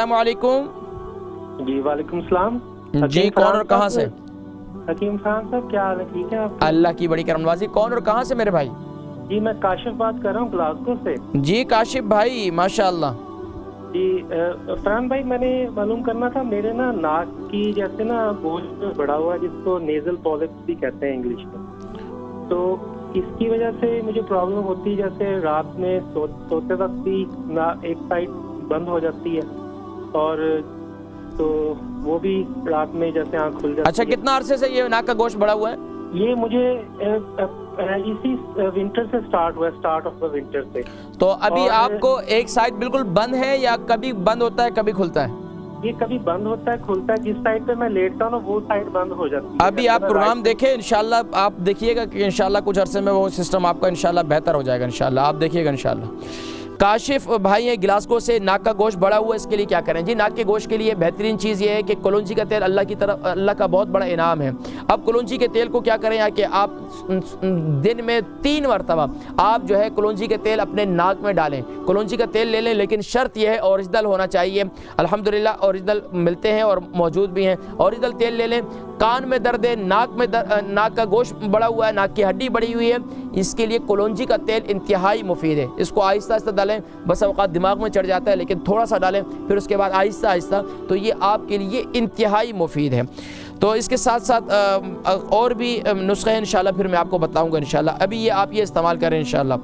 अस्सलाम वालेकुम। जी वालेकुम सलाम। जी कौन और कहाँ से? हकीम फरहान साहब, क्या हाल है? ठीक है आप? अल्लाह की बड़ी करमनवाजी। कौन और कहाँ से मेरे भाई? जी मैं काशिफ बात कर रहा हूँ ग्लासगो से। जी काशिफ भाई माशाअल्लाह। जी फरहान भाई, मैंने मालूम करना था, मेरे ना नाक की जैसे ना गोश्त बढ़ा हुआ है, जिसको नेजल पॉलिप्स भी कहते हैं इंग्लिश में। तो इसकी वजह से मुझे प्रॉब्लम होती है, जैसे रात में सोते वक्त भी ना एक साइड बंद हो जाती है, और तो वो भी रात में जैसे आँख खुल जाती है। अच्छा, कितना अरसे से ये नाक का गोश्त बढ़ा हुआ है? ये मुझे इसी विंटर से स्टार्ट हुआ है, स्टार्ट ऑफ द विंटर से। तो अभी आपको एक साइड बिल्कुल बंद है या कभी बंद होता है कभी खुलता है? ये कभी बंद होता है, खुलता है। जिस साइड पे मैं लेटता हूँ वो साइड बंद हो जाती है। अभी आप प्रोग्राम देखें इंशाल्लाह, आप देखिएगा कि इंशाल्लाह कुछ अरसे में वो सिस्टम आपका इंशाल्लाह बेहतर हो जाएगा इंशाल्लाह, आप देखिएगा इंशाल्लाह। काशिफ भाई है ग्लासगो से, नाक का गोश्त बढ़ा हुआ है, इसके लिए क्या करें? जी नाक के गोश्त के लिए बेहतरीन चीज़ ये है कि कलौंजी का तेल अल्लाह का बहुत बड़ा इनाम है। अब कलौंजी के तेल को क्या करें कि आप दिन में 3 मरतबा आप जो है कलौंजी के तेल अपने नाक में डालें, कलौंजी का तेल ले लें, लेकिन शर्त यह है ओरिजिनल होना चाहिए। अल्हम्दुलिल्लाह ओरिजिनल मिलते हैं और मौजूद भी हैं। ओरिजिनल तेल ले लें। कान में दर्द है, नाक का गोश्त बढ़ा हुआ है, नाक की हड्डी बढ़ी हुई है, इसके लिए कलौंजी का तेल इंतहाई मुफीद है। इसको आहिस्ता आहिस्ता डालें, बस औक़ात दिमाग में चढ़ जाता है, लेकिन थोड़ा सा डालें, फिर उसके बाद आहिस्ता आहिस्ता, तो ये आपके लिए इंतहाई मुफीद है। तो इसके साथ साथ और भी नुस्खे हैं इंशाल्लाह, फिर मैं आपको बताऊंगा इंशाल्लाह। अभी ये आप ये इस्तेमाल करें इंशाल्लाह।